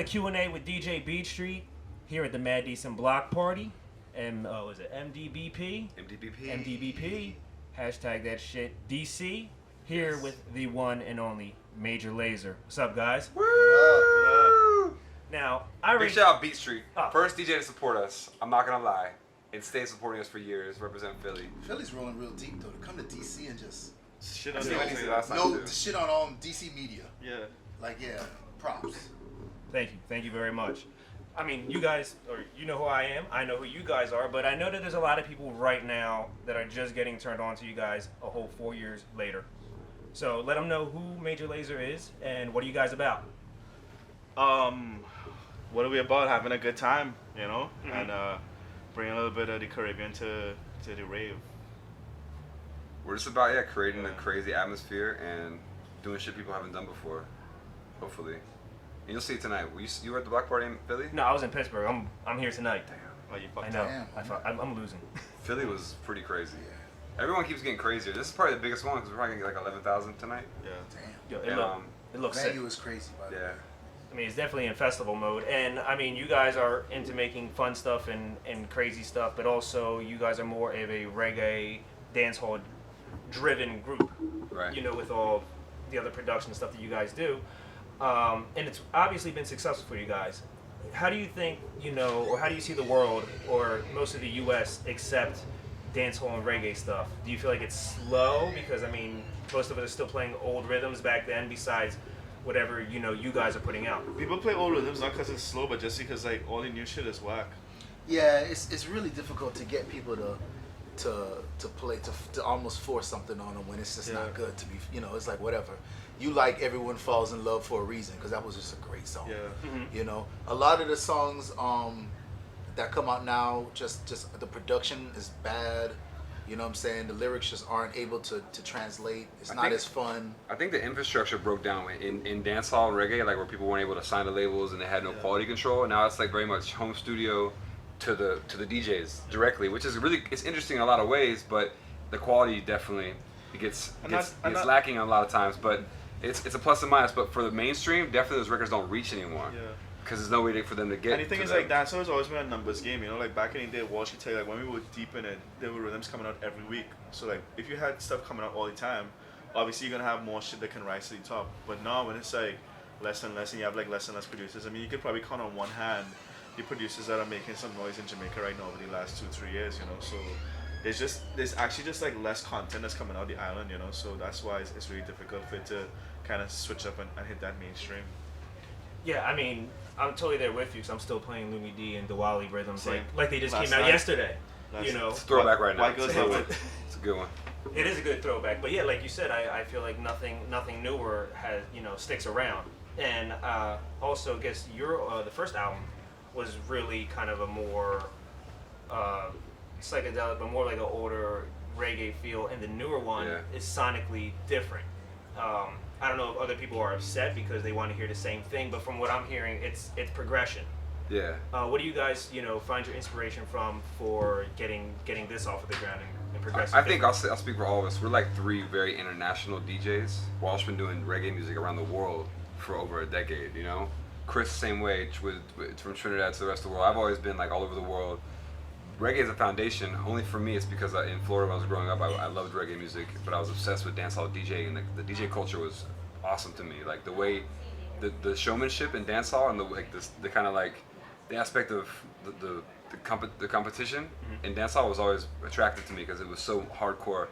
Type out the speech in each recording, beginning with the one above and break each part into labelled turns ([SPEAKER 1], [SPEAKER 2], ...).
[SPEAKER 1] Q&A with DJ Beatstreet here at the Mad Decent Block Party. And was it MDBP?
[SPEAKER 2] MDBP.
[SPEAKER 1] MDBP. Hashtag that shit. DC. Here with the one and only Major Lazer. What's up, guys?
[SPEAKER 2] Woo! What up?
[SPEAKER 1] Now,
[SPEAKER 2] Big shout out Beatstreet.
[SPEAKER 1] Oh.
[SPEAKER 2] First DJ to support us. I'm not gonna lie. And stay supporting us for years. Represent Philly.
[SPEAKER 3] Philly's rolling real deep though. To come to DC and just
[SPEAKER 2] Shit on
[SPEAKER 3] shit on DC media.
[SPEAKER 4] Yeah.
[SPEAKER 3] Like props.
[SPEAKER 1] Thank you very much. I mean, you guys, or you know who I am, I know who you guys are, but I know that there's a lot of people right now that are just getting turned on to you guys a whole 4 years later. So let them know who Major Lazer is and what are you guys about?
[SPEAKER 4] What are we about? Having a good time, you know, and bring a little bit of the Caribbean to the rave.
[SPEAKER 2] We're just about creating a crazy atmosphere and doing shit people haven't done before. Hopefully, and you'll see it tonight. You were at the block party in Philly?
[SPEAKER 1] No, I was in Pittsburgh. I'm here tonight.
[SPEAKER 2] Damn.
[SPEAKER 4] Oh, you
[SPEAKER 1] I
[SPEAKER 4] fucked
[SPEAKER 1] know.
[SPEAKER 4] up.
[SPEAKER 1] I'm losing.
[SPEAKER 2] Philly was pretty crazy. Everyone keeps getting crazier. This is probably the biggest one because we're probably gonna get like 11,000 tonight.
[SPEAKER 4] Yeah.
[SPEAKER 3] Damn.
[SPEAKER 1] Yo, it looks sick.
[SPEAKER 3] Venue is crazy, by the way.
[SPEAKER 2] Yeah.
[SPEAKER 1] I mean, it's definitely in festival mode, and I mean, you guys are into making fun stuff and crazy stuff, but also you guys are more of a reggae dancehall driven group.
[SPEAKER 2] Right.
[SPEAKER 1] You know, with all the other production stuff that you guys do, and it's obviously been successful for you guys. How do you think, or how do you see the world or most of the U.S. accept dancehall and reggae stuff? Do you feel like it's slow? Because I mean, most of us are still playing old rhythms back then. Besides whatever you guys are putting out.
[SPEAKER 4] People play old rhythms not because it's slow, but just because like all the new shit is whack.
[SPEAKER 3] Yeah, it's really difficult to get people to play to almost force something on them when it's just not good to be. It's like whatever. You like Everyone Falls in Love for a reason because that was just a great song.
[SPEAKER 4] Yeah.
[SPEAKER 3] A lot of the songs that come out now, just the production is bad. You know what I'm saying? The lyrics just aren't able to translate. It's not as fun.
[SPEAKER 2] I think the infrastructure broke down in dancehall and reggae, like where people weren't able to sign the labels and they had no quality control. And now it's like very much home studio to the DJs directly, which is it's interesting in a lot of ways, but the quality definitely gets lacking a lot of times. But it's a plus and minus. But for the mainstream, definitely those records don't reach anymore.
[SPEAKER 4] Yeah.
[SPEAKER 2] Because there's no way for them to get.
[SPEAKER 4] And the thing is, like, dancehall has always been a numbers game, Like, back in the day, Walsh could tell you, like, when we were deep in it, there were rhythms coming out every week. So, like, if you had stuff coming out all the time, obviously you're going to have more shit that can rise to the top. But now, when it's, like, less and less, and you have, like, less and less producers, I mean, you could probably count on one hand the producers that are making some noise in Jamaica right now over the last 2-3 years, So, there's actually just, like, less content that's coming out the island, So, that's why it's really difficult for it to kind of switch up and hit that mainstream.
[SPEAKER 1] Yeah, I mean, I'm totally there with you because I'm still playing Lumi D and Diwali rhythms like they just
[SPEAKER 4] Last
[SPEAKER 1] came out
[SPEAKER 4] night.
[SPEAKER 1] yesterday.
[SPEAKER 2] It's a throwback right now.
[SPEAKER 4] White girls love it.
[SPEAKER 2] It's a good one.
[SPEAKER 1] It is a good throwback, but yeah, like you said, I feel like nothing newer has sticks around. And also, I guess the first album was really kind of a more psychedelic, but more like an older reggae feel, and the newer one is sonically different. I don't know if other people are upset because they want to hear the same thing, but from what I'm hearing, it's progression.
[SPEAKER 2] Yeah.
[SPEAKER 1] What do you guys, find your inspiration from for getting this off of the ground and progressing?
[SPEAKER 2] I think I'll speak for all of us. We're like 3 very international DJs. Walsh been doing reggae music around the world for over a decade, Chris, same way, from Trinidad to the rest of the world. I've always been like all over the world. Reggae is a foundation. Only for me, it's because in Florida when I was growing up, I loved reggae music, but I was obsessed with dancehall DJing, and the DJ culture was awesome to me. Like the way, the showmanship in dancehall and the kind of like the aspect of the competition in dancehall was always attractive to me because it was so hardcore.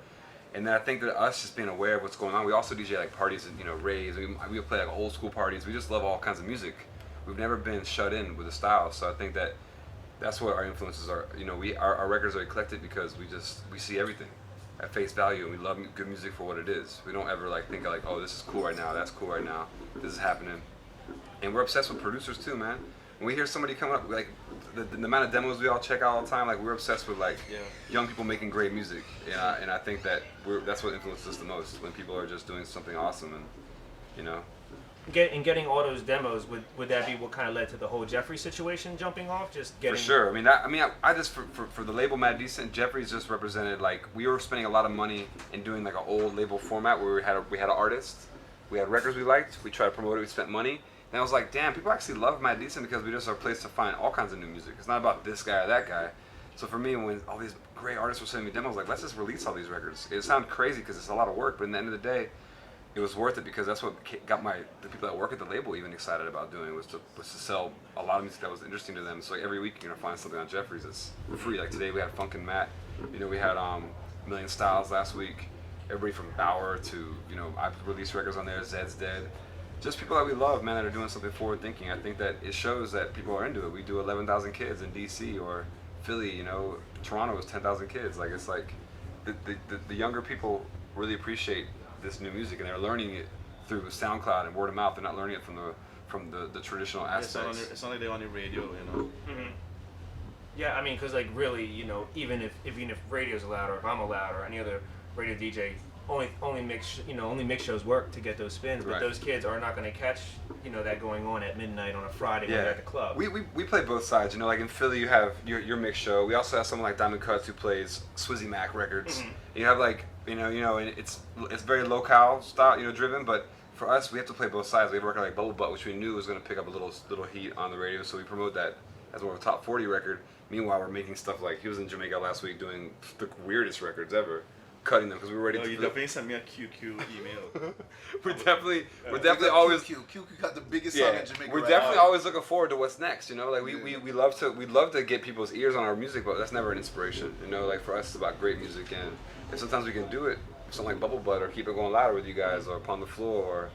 [SPEAKER 2] And then I think that us just being aware of what's going on, we also DJ like parties and raves. We play like old school parties. We just love all kinds of music. We've never been shut in with a style, so I think that's what our influences are. Our records are eclectic because we see everything at face value, and we love good music for what it is. We don't ever like think like, oh, this is cool right now, that's cool right now, this is happening. And we're obsessed with producers too, man. When we hear somebody coming up, like the amount of demos we all check out all the time, like we're obsessed with like young people making great music. And I think that's what influences us the most, when people are just doing something awesome and
[SPEAKER 1] Getting all those demos, would that be what kind of led to the whole Jeffrey situation jumping off? Just getting...
[SPEAKER 2] For sure. I just for the label Mad Decent, Jeffrey's just represented like we were spending a lot of money in doing like an old label format where we had an artist, we had records we liked, we tried to promote it, we spent money. And I was like, damn, people actually love Mad Decent because we just are a place to find all kinds of new music. It's not about this guy or that guy. So for me, when all these great artists were sending me demos, like, let's just release all these records. It sounded crazy because it's a lot of work, but in the end of the day, it was worth it because that's what got the people that work at the label even excited about doing was to sell a lot of music that was interesting to them. So like every week you're gonna find something on Jeffries that's free. Like today we had Funk and Matt. You know, we had Million Styles last week. Everybody from Bauer to, you know, I've released records on there. Zed's Dead. Just people that we love, man, that are doing something forward thinking. I think that it shows that people are into it. We do 11,000 kids in DC or Philly. You know, Toronto is 10,000 kids. Like it's like the younger people really appreciate this new music, and they're learning it through SoundCloud and word of mouth. They're not learning it from the traditional aspects.
[SPEAKER 4] It's not like they're on the radio, you know.
[SPEAKER 1] Mm-hmm. Yeah, I mean, because like really, you know, even if radio's allowed, or if I'm allowed, or any other radio DJ, only mix shows work to get those spins. But
[SPEAKER 2] Right.
[SPEAKER 1] those kids are not going to catch, you know, that going on at midnight on a Friday when they're at the club.
[SPEAKER 2] We play both sides. You know, like in Philly, you have your mix show. We also have someone like Diamond Cuts who plays Swizzy Mac records.
[SPEAKER 1] Mm-hmm.
[SPEAKER 2] You have like you know, and it's very locale style, you know, driven. But for us, we have to play both sides. We have a record like Bubble Butt, which we knew was going to pick up a little heat on the radio, so we promote that as more of a top 40 record. Meanwhile, we're making stuff like he was in Jamaica last week doing the weirdest records ever, cutting them because we were ready.
[SPEAKER 4] Oh,
[SPEAKER 2] to
[SPEAKER 4] you definitely sent me a QQ email.
[SPEAKER 2] we're definitely always.
[SPEAKER 3] QQ got the biggest
[SPEAKER 2] Yeah,
[SPEAKER 3] song in Jamaica.
[SPEAKER 2] we're
[SPEAKER 3] right
[SPEAKER 2] definitely
[SPEAKER 3] now.
[SPEAKER 2] always looking forward to what's next. You know, like we love to get people's ears on our music, but that's never an inspiration. You know, like for us, it's about great music, and sometimes we can do it, something like Bubble Butt or Keep It Going Louder with you guys, or Upon the Floor, or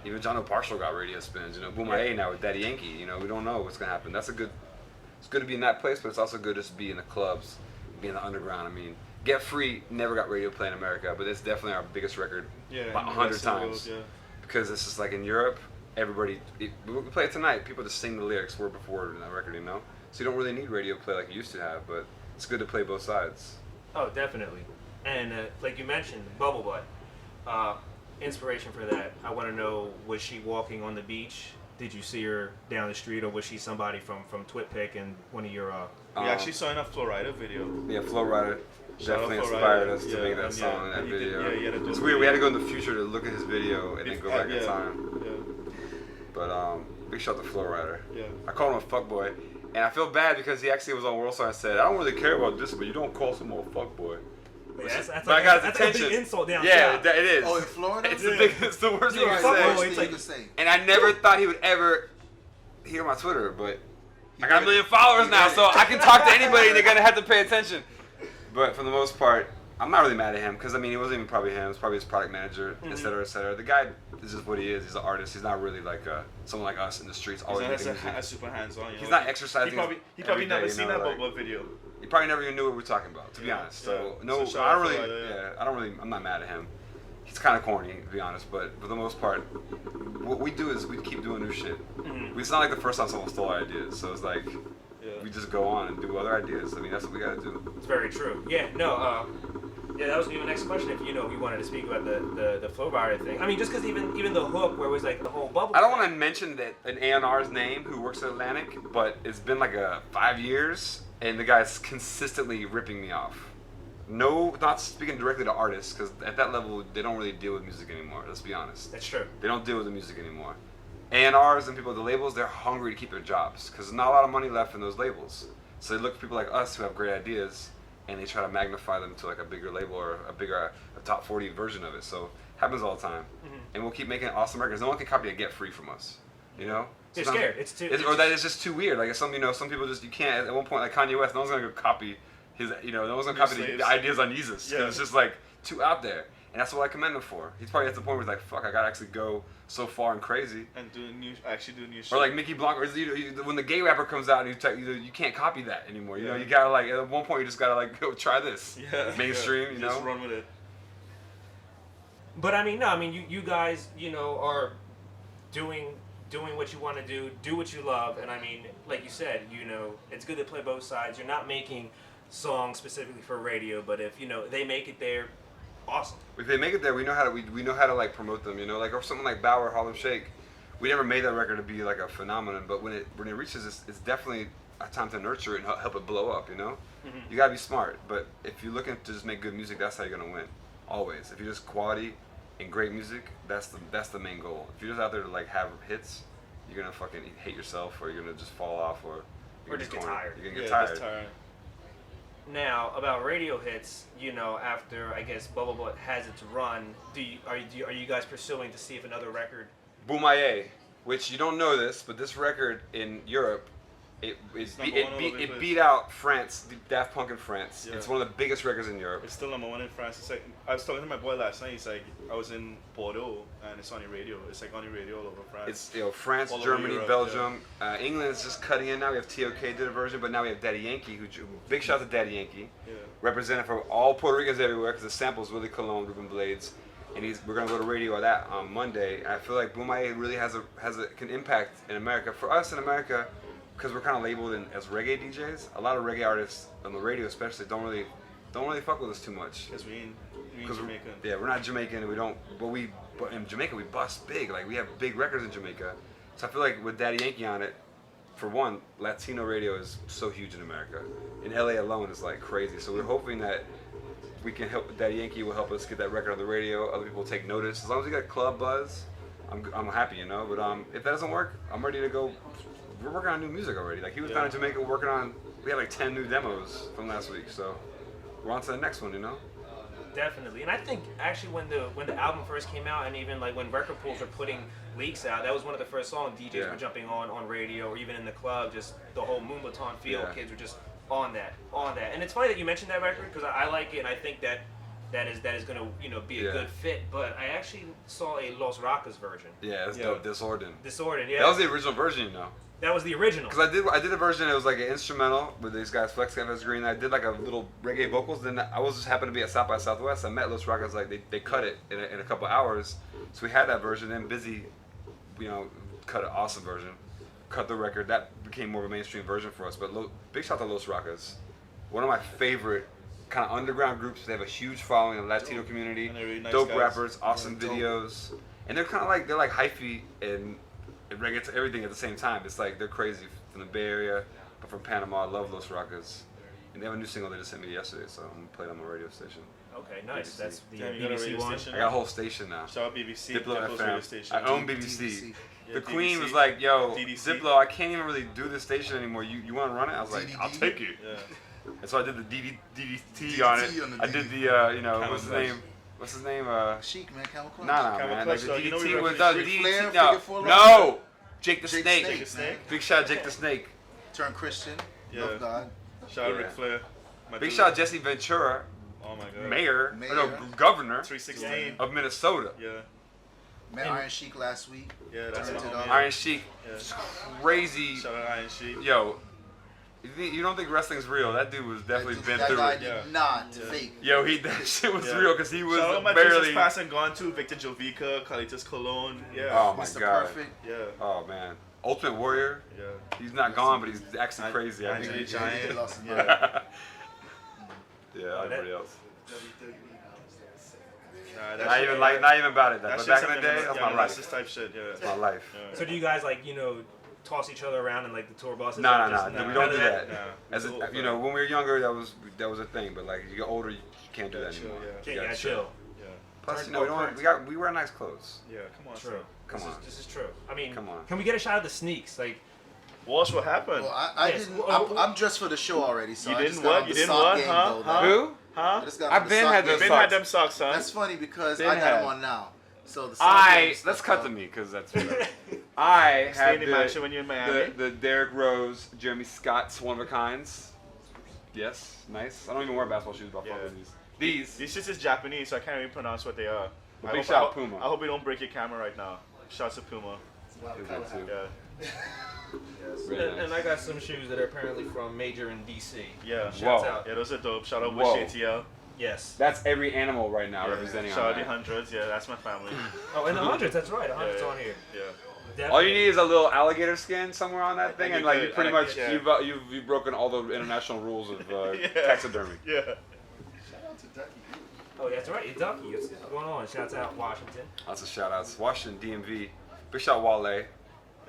[SPEAKER 2] even John O'Partial got radio spins. You know, Boom A now with Daddy Yankee. You know, we don't know what's gonna happen. It's good to be in that place, but it's also good just to be in the clubs, be in the underground. I mean, Get Free never got radio play in America, but it's definitely our biggest record, about 100 times.
[SPEAKER 4] Yeah.
[SPEAKER 2] Because it's just like in Europe, everybody, we play it tonight, people just sing the lyrics word for word in that record, you know? So you don't really need radio play like you used to have, but it's good to play both sides.
[SPEAKER 1] Oh, definitely. And like you mentioned, Bubble Butt. Inspiration for that. I want to know, was she walking on the beach? Did you see her down the street, or was she somebody from TwitPic and one of your...
[SPEAKER 4] We actually saw in a Flowrider video.
[SPEAKER 2] Yeah, Flowrider
[SPEAKER 4] Shout out
[SPEAKER 2] definitely
[SPEAKER 4] Flo
[SPEAKER 2] inspired
[SPEAKER 4] Rida.
[SPEAKER 2] us to make that song and that
[SPEAKER 4] he did-
[SPEAKER 2] video.
[SPEAKER 4] he had to do
[SPEAKER 2] It's
[SPEAKER 4] a
[SPEAKER 2] weird, we
[SPEAKER 4] video.
[SPEAKER 2] had to go in the future to look at his video and then go back in time.
[SPEAKER 4] Yeah.
[SPEAKER 2] But big shout out to Flowrider.
[SPEAKER 4] Yeah.
[SPEAKER 2] I called him a fuckboy, and I feel bad because he actually was on World Star and said, I don't really care about this, but you don't call someone a fuckboy.
[SPEAKER 1] That's
[SPEAKER 2] But
[SPEAKER 1] like,
[SPEAKER 2] I got his
[SPEAKER 1] that's like a
[SPEAKER 2] attention.
[SPEAKER 1] big insult down
[SPEAKER 2] Yeah,
[SPEAKER 1] south.
[SPEAKER 2] it is.
[SPEAKER 3] Oh, in Florida?
[SPEAKER 2] It's
[SPEAKER 1] Yeah.
[SPEAKER 2] it's the worst thing you
[SPEAKER 1] You're
[SPEAKER 2] can
[SPEAKER 1] right.
[SPEAKER 2] say.
[SPEAKER 1] Fuckboy.
[SPEAKER 3] It's
[SPEAKER 1] like-
[SPEAKER 3] like, say.
[SPEAKER 2] And I never thought he would ever hear my Twitter, but I got a
[SPEAKER 3] did.
[SPEAKER 2] million followers
[SPEAKER 3] He
[SPEAKER 2] now,
[SPEAKER 3] did.
[SPEAKER 2] so I can talk to anybody and they're gonna have to pay attention. But for the most part, I'm not really mad at him because I mean, it wasn't even probably him. It was probably his product manager, et cetera, et cetera. The guy is just what he is. He's an artist. He's not really like someone like us in the streets.
[SPEAKER 4] He's
[SPEAKER 2] Always
[SPEAKER 4] not
[SPEAKER 2] making music.
[SPEAKER 4] super hands-on.
[SPEAKER 2] He's not exercising.
[SPEAKER 4] He probably
[SPEAKER 2] every
[SPEAKER 4] never
[SPEAKER 2] day,
[SPEAKER 4] seen
[SPEAKER 2] you know,
[SPEAKER 4] that
[SPEAKER 2] like-
[SPEAKER 4] Bubba video.
[SPEAKER 2] He probably never even knew what we were talking about, to be
[SPEAKER 4] Yeah,
[SPEAKER 2] honest. So
[SPEAKER 4] yeah.
[SPEAKER 2] no,
[SPEAKER 4] So shout
[SPEAKER 2] I
[SPEAKER 4] out
[SPEAKER 2] don't
[SPEAKER 4] to
[SPEAKER 2] really.
[SPEAKER 4] Flowrider,
[SPEAKER 2] I'm not mad at him. He's kind of corny, to be honest. But for the most part, what we do is we keep doing new shit. It's not like the first time someone stole our ideas. So it's like
[SPEAKER 4] Yeah.
[SPEAKER 2] we just go on and do other ideas. I mean, that's what we gotta do.
[SPEAKER 1] It's very true. Yeah, no, yeah, that was gonna be my next question. If you wanted to speak about the flow rider thing. I mean, just because even the hook where it was like the whole bubble.
[SPEAKER 2] I don't want to mention that an A&R's name who works at Atlantic, but it's been like 5 years, and the guy's consistently ripping me off. No, not speaking directly to artists, because at that level they don't really deal with music anymore. Let's be honest.
[SPEAKER 1] That's true.
[SPEAKER 2] They don't deal with the music anymore. A&Rs and people at the labels, they're hungry to keep their jobs because there's not a lot of money left in those labels. So they look for people like us who have great ideas, and they try to magnify them to like a bigger label or a top 40 version of it. So it happens all the time. And we'll keep making awesome records. No one can copy a Get Free from us. You know?
[SPEAKER 1] They're
[SPEAKER 2] Sometimes-
[SPEAKER 1] scared. It's too.
[SPEAKER 2] or that is just too weird. Like some people just you can't. At one point, like Kanye West, no one's gonna go copy his. No one's gonna
[SPEAKER 4] New
[SPEAKER 2] copy the
[SPEAKER 4] slaves.
[SPEAKER 2] ideas on Jesus. 'Cause
[SPEAKER 4] Yeah.
[SPEAKER 2] it's just like too out there, and that's what I commend him for. He's probably at the point where he's like, fuck, I gotta actually go so far and crazy.
[SPEAKER 4] And actually do new shit.
[SPEAKER 2] Or like Mickey Blanc, or when the gay rapper comes out and you can't copy that anymore. You know, you gotta like at one point you just gotta like go try this.
[SPEAKER 4] Yeah.
[SPEAKER 2] Mainstream,
[SPEAKER 4] yeah.
[SPEAKER 2] you
[SPEAKER 4] Just
[SPEAKER 2] know.
[SPEAKER 4] run with it.
[SPEAKER 1] But I mean, no, I mean, you guys, are doing what you want to do what you love, and I mean, like you said, it's good to play both sides. You're not making songs specifically for radio, but if they make it there, awesome.
[SPEAKER 2] If they make it there, we know how to like promote them. Like or something like Bauer, Harlem Shake. We never made that record to be like a phenomenon, but when it reaches this, it's definitely a time to nurture it and help it blow up. You gotta be smart, but if you're looking to just make good music, that's how you're gonna win. Always. If you're just quality and great music, that's the main goal. If you're just out there to like have hits, you're gonna fucking hate yourself, or you're gonna just fall off, or you're
[SPEAKER 1] Or just get
[SPEAKER 2] cornered.
[SPEAKER 1] tired.
[SPEAKER 2] You're gonna get
[SPEAKER 4] Just
[SPEAKER 2] tired.
[SPEAKER 1] Now, about radio hits, you know, after I guess Bubble Butt has its run, are you guys pursuing to see if another record?
[SPEAKER 2] Boomaye, which you don't know this, but this record in Europe, it
[SPEAKER 4] number one all over the place.
[SPEAKER 2] beat out France, Daft Punk in France.
[SPEAKER 4] Yeah.
[SPEAKER 2] It's one of the biggest records in Europe.
[SPEAKER 4] It's still number one in France. It's like I was talking to my boy last night. He's like, I was in Bordeaux and it's on your radio. It's like on your radio all over France.
[SPEAKER 2] It's France,
[SPEAKER 4] All over
[SPEAKER 2] Germany,
[SPEAKER 4] Europe,
[SPEAKER 2] Belgium, England is just cutting in now. We have TOK did a version, but now we have Daddy Yankee. Big shout out to Daddy Yankee,
[SPEAKER 4] Yeah.
[SPEAKER 2] represented for all Puerto Ricans everywhere because the sample's Willie Colon, Ruben Blades, and we're gonna go to radio on that on Monday. And I feel like Boomaye really can impact in America for us in America. Because we're kind of labeled as reggae DJs, a lot of reggae artists on the radio, especially, don't really fuck with us too much.
[SPEAKER 4] Because we ain't Jamaican.
[SPEAKER 2] Yeah, we're not Jamaican, and we don't. But in Jamaica we bust big. Like we have big records in Jamaica. So I feel like with Daddy Yankee on it, for one, Latino radio is so huge in America. In LA alone, it's like crazy. So we're hoping that we can help. Daddy Yankee will help us get that record on the radio. Other people will take notice. As long as we got club buzz, I'm happy, you know. But if that doesn't work, I'm ready to go. We're working on new music already. Like he was down in Jamaica working on. We had like 10 new demos from last week, so we're on to the next one, you know.
[SPEAKER 1] Definitely, and I think actually when the album first came out, and even like when record pools were putting leaks out, that was one of the first songs DJs were jumping on radio or even in the club. Just the whole Moombaton feel, kids were just on that. And it's funny that you mentioned that record because I like it, and I think that is gonna be a good fit. But I actually saw a Los Rockas version.
[SPEAKER 2] Yeah, it's dope. Disordered.
[SPEAKER 1] Yeah.
[SPEAKER 2] That was the original version, you know.
[SPEAKER 1] That was the original.
[SPEAKER 2] Because I did a version. It was like an instrumental with these guys, Flex Canvas Green. I did like a little reggae vocals. Then I was just happened to be at South by Southwest. I met Los Rockers. Like they cut it in a couple hours. So we had that version. Then Busy, cut an awesome version. Cut the record. That became more of a mainstream version for us. But big shout out to Los Rockers. One of my favorite kind of underground groups. They have a huge following in the Latino community.
[SPEAKER 4] And they're really nice
[SPEAKER 2] dope
[SPEAKER 4] guys.
[SPEAKER 2] rappers, awesome videos, and they're kind of like hyphy and reggae to everything at the same time. It's like they're crazy from the Bay Area, but from Panama. I love Los Rockers. And they have a new single they just sent me yesterday, so I'm gonna play it on my radio station.
[SPEAKER 1] Okay, nice.
[SPEAKER 2] BBC.
[SPEAKER 1] That's the
[SPEAKER 4] Damn, you got a
[SPEAKER 1] BBC
[SPEAKER 4] radio
[SPEAKER 1] one.
[SPEAKER 4] station?
[SPEAKER 2] I got a whole station now.
[SPEAKER 4] Shout out BBC.
[SPEAKER 2] Diplo
[SPEAKER 4] Diplo's radio
[SPEAKER 2] FM.
[SPEAKER 4] station.
[SPEAKER 2] I own BBC.
[SPEAKER 3] DDC.
[SPEAKER 4] Yeah,
[SPEAKER 2] The Queen
[SPEAKER 4] DDC.
[SPEAKER 2] was like, "Yo,
[SPEAKER 4] DDC.
[SPEAKER 2] Diplo, I can't even really do this station anymore. You want to run it?" I was like, "I'll
[SPEAKER 3] DDD?
[SPEAKER 2] take it."
[SPEAKER 4] Yeah.
[SPEAKER 2] And so I did the DDT
[SPEAKER 3] DDT
[SPEAKER 2] on it.
[SPEAKER 3] on the
[SPEAKER 2] I did
[SPEAKER 3] DDD.
[SPEAKER 2] the what's his
[SPEAKER 4] Camouflage.
[SPEAKER 2] name? What's his name?
[SPEAKER 3] Chic, man, Camel Clutch.
[SPEAKER 2] Nah,
[SPEAKER 4] Camel
[SPEAKER 2] man.
[SPEAKER 4] Clutch,
[SPEAKER 2] Like the
[SPEAKER 4] dog. You know we
[SPEAKER 2] DDT was
[SPEAKER 4] reference
[SPEAKER 2] the
[SPEAKER 3] Ric Flair,
[SPEAKER 2] DDT.
[SPEAKER 3] Figure Four Long?
[SPEAKER 2] No, Jake the
[SPEAKER 3] Jake
[SPEAKER 2] Snake.
[SPEAKER 3] the
[SPEAKER 4] Jake the Snake.
[SPEAKER 2] Big shout out Jake the Snake.
[SPEAKER 3] Turn Christian.
[SPEAKER 4] Yeah.
[SPEAKER 3] Love God.
[SPEAKER 4] Shout out
[SPEAKER 2] Yeah.
[SPEAKER 4] Ric Flair.
[SPEAKER 2] Big shout out Jesse Ventura,
[SPEAKER 4] Oh my god.
[SPEAKER 2] mayor,
[SPEAKER 3] Mayor.
[SPEAKER 2] or no, governor
[SPEAKER 4] 316.
[SPEAKER 2] of Minnesota.
[SPEAKER 4] Yeah.
[SPEAKER 3] Met Iron Chic last week.
[SPEAKER 4] Yeah, that's
[SPEAKER 3] Turned
[SPEAKER 4] my
[SPEAKER 3] it
[SPEAKER 4] homie.
[SPEAKER 3] up.
[SPEAKER 2] Iron Sheik,
[SPEAKER 4] Yeah.
[SPEAKER 2] crazy.
[SPEAKER 4] Shout out Iron Sheep.
[SPEAKER 2] Yo, you don't think wrestling's real? That dude was definitely been
[SPEAKER 3] that
[SPEAKER 2] through
[SPEAKER 3] guy
[SPEAKER 2] it.
[SPEAKER 3] did
[SPEAKER 4] Yeah.
[SPEAKER 3] not
[SPEAKER 4] Yeah.
[SPEAKER 3] fake.
[SPEAKER 2] Yo, that shit was
[SPEAKER 4] Yeah.
[SPEAKER 2] real because he was
[SPEAKER 4] Shout out my
[SPEAKER 2] barely.
[SPEAKER 4] Jesus past and gone too. Victor Jovica, Carlitos Colon. Yeah.
[SPEAKER 2] Oh my
[SPEAKER 3] Mr.
[SPEAKER 2] god.
[SPEAKER 3] Perfect.
[SPEAKER 4] Yeah.
[SPEAKER 2] Oh man, Ultimate Warrior.
[SPEAKER 4] Yeah.
[SPEAKER 2] He's not gone, but he's actually
[SPEAKER 4] I-
[SPEAKER 2] crazy. I
[SPEAKER 4] Andre
[SPEAKER 2] think.
[SPEAKER 4] Giant.
[SPEAKER 3] He lost his
[SPEAKER 4] Yeah.
[SPEAKER 3] mind.
[SPEAKER 2] Yeah, everybody else.
[SPEAKER 4] Nah, that
[SPEAKER 2] Not
[SPEAKER 4] shit-
[SPEAKER 2] even like, not even about it. But
[SPEAKER 4] shit's
[SPEAKER 2] back in the
[SPEAKER 4] something
[SPEAKER 2] day,
[SPEAKER 4] that-
[SPEAKER 2] that's
[SPEAKER 4] yeah,
[SPEAKER 2] my
[SPEAKER 4] that's
[SPEAKER 2] life.
[SPEAKER 4] this type shit. Yeah.
[SPEAKER 2] That's my life.
[SPEAKER 4] Yeah.
[SPEAKER 1] So do you guys toss each other around in like the tour buses?
[SPEAKER 2] No,
[SPEAKER 1] or
[SPEAKER 2] no,
[SPEAKER 1] just-
[SPEAKER 2] no. We
[SPEAKER 1] none
[SPEAKER 2] don't
[SPEAKER 1] of
[SPEAKER 2] do that.
[SPEAKER 4] Nah.
[SPEAKER 2] As
[SPEAKER 4] Cool,
[SPEAKER 2] when
[SPEAKER 4] bro.
[SPEAKER 2] we were younger, that was a thing. But like, you get older, you can't do that
[SPEAKER 4] Chill,
[SPEAKER 2] anymore.
[SPEAKER 4] yeah.
[SPEAKER 2] You
[SPEAKER 1] Yeah,
[SPEAKER 2] gotta
[SPEAKER 1] chill.
[SPEAKER 4] Yeah.
[SPEAKER 2] Plus,
[SPEAKER 1] Turn-
[SPEAKER 2] we don't. We wear nice clothes.
[SPEAKER 4] Yeah. Come on.
[SPEAKER 1] True.
[SPEAKER 4] son.
[SPEAKER 2] Come on.
[SPEAKER 1] This is true. I mean,
[SPEAKER 2] Come on.
[SPEAKER 1] Can we get a shot of the sneaks? Like,
[SPEAKER 4] Walsh, what happened?
[SPEAKER 3] Well, I
[SPEAKER 1] Yes.
[SPEAKER 3] didn't.
[SPEAKER 1] Well,
[SPEAKER 3] I'm dressed for the show already, so
[SPEAKER 4] You
[SPEAKER 3] I
[SPEAKER 4] didn't
[SPEAKER 3] just got
[SPEAKER 4] what?
[SPEAKER 3] on
[SPEAKER 4] You
[SPEAKER 3] the
[SPEAKER 4] didn't
[SPEAKER 3] sock
[SPEAKER 4] what?
[SPEAKER 3] game,
[SPEAKER 4] Huh?
[SPEAKER 3] though,
[SPEAKER 4] Huh?
[SPEAKER 3] that-
[SPEAKER 2] Who?
[SPEAKER 4] Huh?
[SPEAKER 3] I just got
[SPEAKER 2] I've
[SPEAKER 3] on the
[SPEAKER 2] been
[SPEAKER 3] sock
[SPEAKER 2] had
[SPEAKER 3] game.
[SPEAKER 2] those
[SPEAKER 4] Ben
[SPEAKER 2] socks.
[SPEAKER 4] had them socks, son.
[SPEAKER 3] That's funny because
[SPEAKER 2] Been
[SPEAKER 3] I got
[SPEAKER 2] had.
[SPEAKER 3] them on now. So the sock game
[SPEAKER 2] Let's
[SPEAKER 3] stuff,
[SPEAKER 2] cut to me because that's. I
[SPEAKER 4] Stay
[SPEAKER 2] had
[SPEAKER 4] in the mansion when you're in Miami.
[SPEAKER 2] the Derrick Rose, Jeremy Scott's one of a kinds. Yes, nice. I don't even wear basketball shoes, but I fuck
[SPEAKER 4] Yeah.
[SPEAKER 2] with these.
[SPEAKER 4] These shits is Japanese, so I can't even pronounce what they are.
[SPEAKER 2] But
[SPEAKER 4] I
[SPEAKER 2] big
[SPEAKER 4] hope-
[SPEAKER 2] shout
[SPEAKER 4] I
[SPEAKER 2] out
[SPEAKER 4] hope-
[SPEAKER 2] Puma.
[SPEAKER 4] I hope you don't break your camera right now. Shouts to Puma.
[SPEAKER 2] He's good too.
[SPEAKER 4] Yeah.
[SPEAKER 2] Really
[SPEAKER 1] and I
[SPEAKER 2] nice.
[SPEAKER 1] got some shoes that are apparently from Major in DC.
[SPEAKER 4] Yeah.
[SPEAKER 1] Shouts
[SPEAKER 2] Whoa.
[SPEAKER 1] out.
[SPEAKER 4] Yeah, those are dope. Shout out
[SPEAKER 2] Whoa.
[SPEAKER 4] Wish ATL.
[SPEAKER 1] Yes.
[SPEAKER 2] That's every animal right now
[SPEAKER 4] Yeah.
[SPEAKER 2] representing
[SPEAKER 4] Shout out
[SPEAKER 2] on
[SPEAKER 4] the
[SPEAKER 2] that.
[SPEAKER 4] hundreds. Yeah, that's my family.
[SPEAKER 1] Oh, and the hundreds. That's right. The
[SPEAKER 4] Yeah,
[SPEAKER 1] hundreds
[SPEAKER 4] yeah.
[SPEAKER 1] on here.
[SPEAKER 4] Yeah.
[SPEAKER 1] Definitely.
[SPEAKER 2] All you need is a little alligator skin somewhere on that thing,
[SPEAKER 4] And
[SPEAKER 2] and
[SPEAKER 4] you're
[SPEAKER 2] like you
[SPEAKER 4] good.
[SPEAKER 2] pretty
[SPEAKER 4] And
[SPEAKER 2] much
[SPEAKER 4] yeah.
[SPEAKER 2] you've broken all the international rules of
[SPEAKER 4] Yeah.
[SPEAKER 2] taxidermy.
[SPEAKER 4] Yeah.
[SPEAKER 3] Shout out to Ducky.
[SPEAKER 1] Oh, that's right. It's Ducky. What's going on? Shouts out Washington.
[SPEAKER 2] Lots of shout outs. Washington DMV. Big shout out Wale.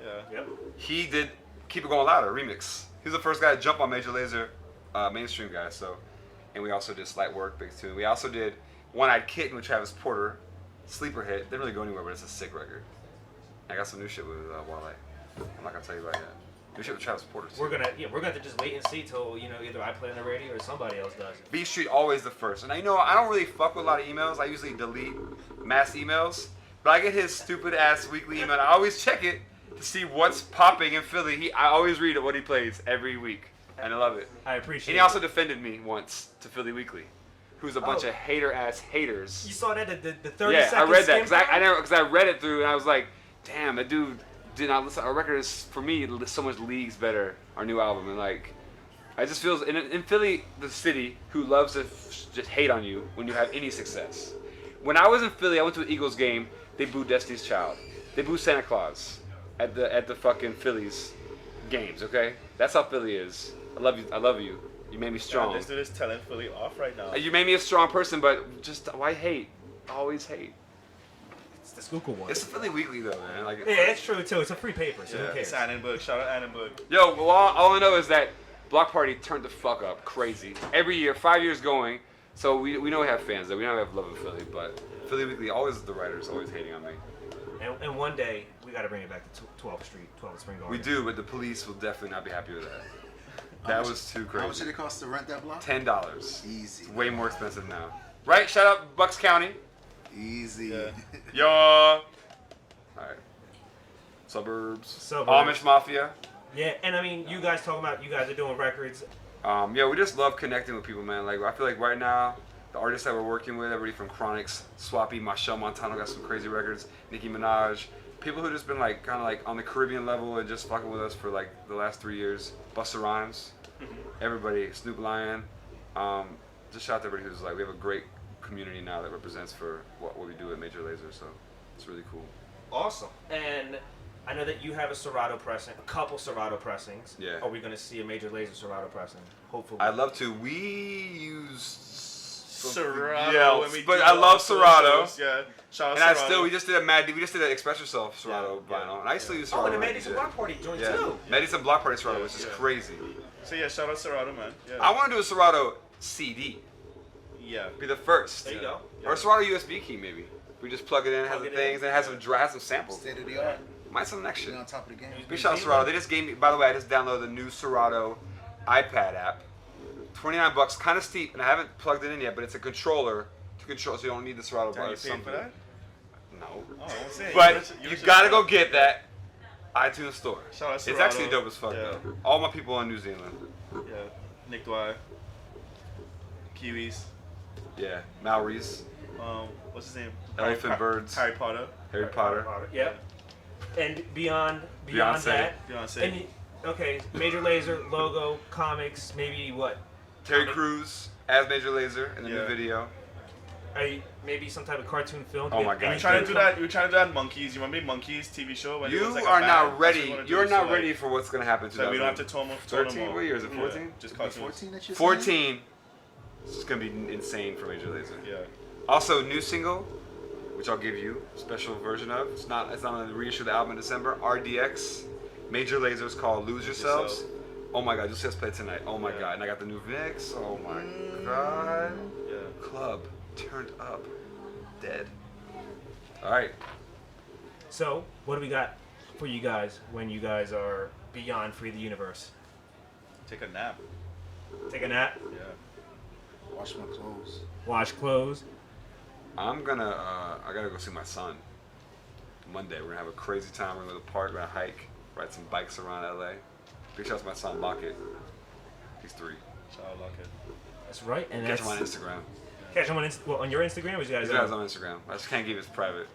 [SPEAKER 4] Yeah.
[SPEAKER 1] Yep.
[SPEAKER 2] He did Keep It Going Louder remix. He was the first guy to jump on Major Lazer, mainstream guy. So, and we also did Slight Work, big tune. We also did One Eyed Kitten with Travis Porter, sleeper hit. Didn't really go anywhere, but it's a sick record. I got some new shit with Wale. I'm not gonna tell you about yet. We should have Travis Porter too.
[SPEAKER 1] We're gonna have to just wait and see till either I play on the radio or somebody else does it.
[SPEAKER 2] Beatstreet always the first, and I don't really fuck with a lot of emails. I usually delete mass emails, but I get his stupid ass weekly email. And I always check it to see what's popping in Philly. I always read what he plays every week, and I love it.
[SPEAKER 1] I appreciate.
[SPEAKER 2] And he also defended me once to Philly Weekly, who's a bunch of haters.
[SPEAKER 1] You saw that the 30
[SPEAKER 2] Yeah, I
[SPEAKER 1] second
[SPEAKER 2] read that
[SPEAKER 1] skim
[SPEAKER 2] because I read it through and I was like, damn, that dude did not listen. Our record is for me so much leagues better. Our new album, and like, I just feel in Philly, the city who loves to just hate on you when you have any success. When I was in Philly, I went to an Eagles game. They booed Destiny's Child. They booed Santa Claus at the fucking Phillies games. Okay, that's how Philly is. I love you. I love you. You made me strong.
[SPEAKER 4] This dude is telling Philly off right now.
[SPEAKER 2] You made me a strong person, but just why hate? Always hate.
[SPEAKER 1] It's the Schuylkill one.
[SPEAKER 2] It's a Philly Weekly though, man. Like,
[SPEAKER 1] Yeah, it's true too. It's a free paper, so
[SPEAKER 4] Yeah,
[SPEAKER 1] who cares?
[SPEAKER 4] it's Annenberg. Shout out Annenberg.
[SPEAKER 2] Yo, well, all I know is that Block Party turned the fuck up crazy. Every year, 5 years going. So we know we have fans there. We know we have love of Philly, but Philly Weekly, always the writers, always hating on me.
[SPEAKER 1] And one day we got to bring it back to 12th Street, 12th Spring Garden.
[SPEAKER 2] We do, but the police will definitely not be happy with that. That was too
[SPEAKER 3] How much did
[SPEAKER 2] crazy.
[SPEAKER 3] it cost to rent that block?
[SPEAKER 2] $10.
[SPEAKER 3] Easy.
[SPEAKER 2] It's way more expensive now. Right? Shout out Bucks County.
[SPEAKER 3] Easy.
[SPEAKER 4] Yeah.
[SPEAKER 2] Yo. All right. Suburbs. Amish Mafia.
[SPEAKER 1] Yeah, and I mean, you guys talking about you guys are doing records.
[SPEAKER 2] Yeah, we just love connecting with people, man. Like, I feel like right now, the artists that we're working with, everybody from Chronics, Swappy, Michelle Montano got some crazy records, Nicki Minaj, people who just been like kind of like on the Caribbean level and just fucking with us for like the last 3 years. Busta Rhymes, everybody, Snoop Lion. Just shout out to everybody who's like, we have a great community now that represents for what we do at Major Lazer, so it's really cool.
[SPEAKER 1] Awesome. And I know that you have a Serato pressing, a couple Serato pressings.
[SPEAKER 2] Yeah.
[SPEAKER 1] Are we going to see a Major Lazer Serato pressing? Hopefully.
[SPEAKER 2] I'd love to. We use
[SPEAKER 4] Serato.
[SPEAKER 2] Yeah,
[SPEAKER 4] when we
[SPEAKER 2] but
[SPEAKER 4] do
[SPEAKER 2] I
[SPEAKER 4] all
[SPEAKER 2] love
[SPEAKER 4] the
[SPEAKER 2] Serato.
[SPEAKER 4] shows, yeah. Shout out
[SPEAKER 2] And
[SPEAKER 4] Serato.
[SPEAKER 2] we just did an Express Yourself Serato
[SPEAKER 4] Yeah,
[SPEAKER 2] vinyl, and I still use
[SPEAKER 1] Oh,
[SPEAKER 2] Serato.
[SPEAKER 1] and the
[SPEAKER 2] like
[SPEAKER 1] Mandy's
[SPEAKER 2] you
[SPEAKER 1] Block
[SPEAKER 2] did.
[SPEAKER 1] Party joint
[SPEAKER 2] Yeah,
[SPEAKER 1] too.
[SPEAKER 2] Medicine Block Party Serato,
[SPEAKER 4] Yeah,
[SPEAKER 2] which is
[SPEAKER 4] yeah.
[SPEAKER 2] crazy.
[SPEAKER 4] So yeah, shout out Serato, man. Yeah.
[SPEAKER 2] I want to do a Serato CD.
[SPEAKER 4] Yeah.
[SPEAKER 2] Be the first.
[SPEAKER 1] There you go.
[SPEAKER 2] Or a Serato USB key, maybe. We just plug it in, has
[SPEAKER 1] Plug
[SPEAKER 2] the
[SPEAKER 1] it in.
[SPEAKER 2] things, and it has some samples.
[SPEAKER 3] State of the art.
[SPEAKER 2] Might some next shit.
[SPEAKER 3] Stay on top of the game.
[SPEAKER 2] Big shout out to Serato. They just gave me, by the way, I just downloaded the new Serato iPad app. $29, kind of steep, and I haven't plugged it in yet, but it's a controller to control, so you don't need the Serato
[SPEAKER 4] Can
[SPEAKER 2] bar.
[SPEAKER 4] you pay for that?
[SPEAKER 2] No.
[SPEAKER 4] Oh, I'm saying.
[SPEAKER 2] But you gotta go get that iTunes store.
[SPEAKER 4] Shout out
[SPEAKER 2] It's
[SPEAKER 4] Serato.
[SPEAKER 2] actually dope as fuck
[SPEAKER 4] Yeah.
[SPEAKER 2] though. All my people in New Zealand.
[SPEAKER 4] Yeah. Nick Dwyer. Kiwis.
[SPEAKER 2] Yeah. Maoris,
[SPEAKER 4] What's his name?
[SPEAKER 2] Elephant Birds,
[SPEAKER 4] Harry Potter.
[SPEAKER 2] Harry Potter.
[SPEAKER 1] Yeah. And beyond
[SPEAKER 2] Beyonce.
[SPEAKER 1] that.
[SPEAKER 4] Beyonce.
[SPEAKER 1] And okay, Major Lazer, logo, comics, maybe what?
[SPEAKER 2] Terry Crews as Major Lazer in the new
[SPEAKER 4] Yeah.
[SPEAKER 2] video.
[SPEAKER 1] Maybe some type of cartoon film.
[SPEAKER 2] Oh my God.
[SPEAKER 4] We're trying to do that. We're trying to do that Monkeys. You remember Monkeys TV show? When it
[SPEAKER 2] You
[SPEAKER 4] was like a
[SPEAKER 2] are
[SPEAKER 4] band?
[SPEAKER 2] not
[SPEAKER 4] That's
[SPEAKER 2] ready.
[SPEAKER 4] what we wanna do.
[SPEAKER 2] You're
[SPEAKER 4] So,
[SPEAKER 2] not
[SPEAKER 4] like,
[SPEAKER 2] ready for what's gonna happen.
[SPEAKER 4] So we don't have to tone them
[SPEAKER 2] 13? What year is it? 14?
[SPEAKER 4] Yeah, just
[SPEAKER 3] Be
[SPEAKER 4] cartoons.
[SPEAKER 3] 14 that you're saying?
[SPEAKER 2] 14. This is gonna be insane for Major Lazer.
[SPEAKER 4] Yeah.
[SPEAKER 2] Also, new single, which I'll give you a special version of. It's not on the reissue of the album in December. RDX, Major Lazer is called Lose Yourselves. Oh my God, you'll see us play tonight. Oh my
[SPEAKER 4] Yeah.
[SPEAKER 2] God, and I got the new mix. Oh my God.
[SPEAKER 4] Yeah.
[SPEAKER 2] Club turned up, dead. All right.
[SPEAKER 1] So, what do we got for you guys when you guys are beyond Free the Universe?
[SPEAKER 4] Take a nap.
[SPEAKER 1] Take a nap,
[SPEAKER 4] Yeah.
[SPEAKER 3] Wash my clothes.
[SPEAKER 1] wash clothes.
[SPEAKER 2] I'm gonna. I gotta go see my son. Monday, we're gonna have a crazy time. We're gonna go to the park, we're gonna hike, ride some bikes around LA. Big shout out to my son Lockett. He's 3.
[SPEAKER 4] Shout out Lockett.
[SPEAKER 1] That's right. And
[SPEAKER 2] Catch
[SPEAKER 1] that's
[SPEAKER 2] him on Instagram.
[SPEAKER 1] Catch him on your Instagram, or you guys?
[SPEAKER 2] He's got his own Instagram. I just can't give his private.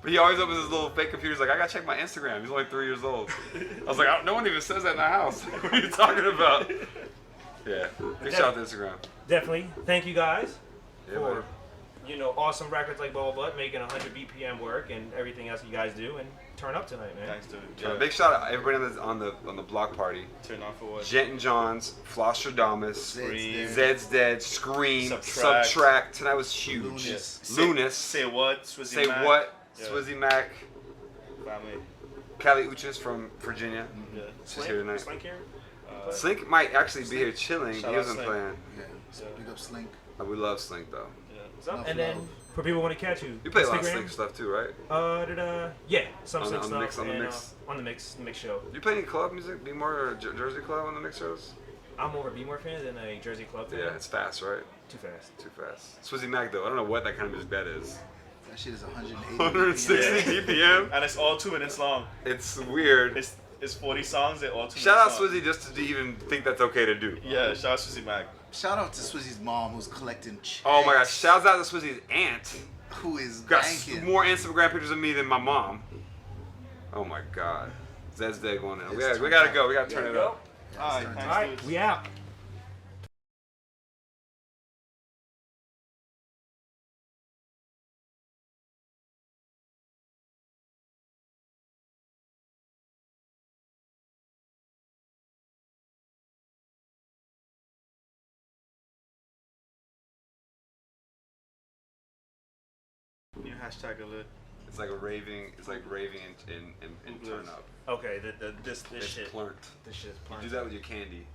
[SPEAKER 2] But he always opens his little fake computer. He's like, I gotta check my Instagram. He's only 3 years old. I was like, no one even says that in the house. What are you talking about? Yeah. Big shout out to Instagram.
[SPEAKER 1] Definitely. Thank you guys
[SPEAKER 2] Yeah,
[SPEAKER 1] for
[SPEAKER 2] man.
[SPEAKER 1] awesome records like Bubble Butt, making 100 BPM work, and everything else you guys do, and turn up tonight, man.
[SPEAKER 4] Thanks, dude.
[SPEAKER 2] Yeah.
[SPEAKER 4] Yeah.
[SPEAKER 2] Big shout out everybody on the block party.
[SPEAKER 4] Turn on for what?
[SPEAKER 2] Jet and Johns, Flostradamus,
[SPEAKER 4] Scream.
[SPEAKER 2] Zed's Dead, Scream,
[SPEAKER 4] Subtract.
[SPEAKER 2] Subtract. Tonight was huge.
[SPEAKER 3] Lunas.
[SPEAKER 2] Lunas.
[SPEAKER 4] Say what? Swizzy
[SPEAKER 2] Say
[SPEAKER 4] Mac.
[SPEAKER 2] what?
[SPEAKER 4] Yeah.
[SPEAKER 2] Swizzy Mac.
[SPEAKER 4] Family.
[SPEAKER 2] Callie Uchis from Virginia.
[SPEAKER 4] Yeah.
[SPEAKER 2] She's here tonight.
[SPEAKER 1] Slink here?
[SPEAKER 2] Slink might actually be here chilling.
[SPEAKER 4] Shout
[SPEAKER 2] He
[SPEAKER 4] out
[SPEAKER 2] wasn't
[SPEAKER 4] Slink.
[SPEAKER 2] playing.
[SPEAKER 3] Yeah. Big up Slink.
[SPEAKER 2] We love Slink though.
[SPEAKER 4] Yeah.
[SPEAKER 1] What's up?
[SPEAKER 3] Enough
[SPEAKER 1] And then
[SPEAKER 3] love.
[SPEAKER 1] For people who want to catch you.
[SPEAKER 2] You play a lot of
[SPEAKER 1] Instagram?
[SPEAKER 2] Slick stuff too, right?
[SPEAKER 1] Yeah, some
[SPEAKER 2] On
[SPEAKER 1] Slick
[SPEAKER 2] the
[SPEAKER 1] stuff.
[SPEAKER 2] mix, on the
[SPEAKER 1] and,
[SPEAKER 2] mix?
[SPEAKER 1] On the mix show.
[SPEAKER 2] You play any club music? Be more or Jersey club on the mix shows?
[SPEAKER 1] I'm more a B-more fan than a Jersey Club fan.
[SPEAKER 2] Yeah, it's fast, right?
[SPEAKER 1] Too fast.
[SPEAKER 2] Too fast. Swizzy Mac though, I don't know what that kind of music that is.
[SPEAKER 3] That shit is 180.
[SPEAKER 2] 160 BPM.
[SPEAKER 4] And it's all 2 minutes long.
[SPEAKER 2] It's weird.
[SPEAKER 4] It's 40 songs. They're all 2
[SPEAKER 2] Shout out
[SPEAKER 4] minutes long.
[SPEAKER 2] Swizzy just to even think that's okay to do.
[SPEAKER 4] Yeah, shout out Swizzy Mac.
[SPEAKER 3] Shout out to Swizzy's mom who's collecting checks.
[SPEAKER 2] Oh my gosh! Shouts out to Swizzy's aunt.
[SPEAKER 3] Who is
[SPEAKER 2] Got
[SPEAKER 3] banking.
[SPEAKER 2] more Instagram pictures of me than my mom. Oh my god. Zed's Day going in. We gotta go. We gotta turn it up.
[SPEAKER 4] Alright,
[SPEAKER 1] All
[SPEAKER 4] thanks,
[SPEAKER 1] right,
[SPEAKER 4] dudes.
[SPEAKER 1] we out.
[SPEAKER 4] New hashtag alert.
[SPEAKER 2] It's like raving in turn up.
[SPEAKER 1] Okay, this
[SPEAKER 2] It's
[SPEAKER 1] shit.
[SPEAKER 2] plurnt.
[SPEAKER 1] This shit is
[SPEAKER 2] You
[SPEAKER 1] plurnt.
[SPEAKER 2] do that with your candy.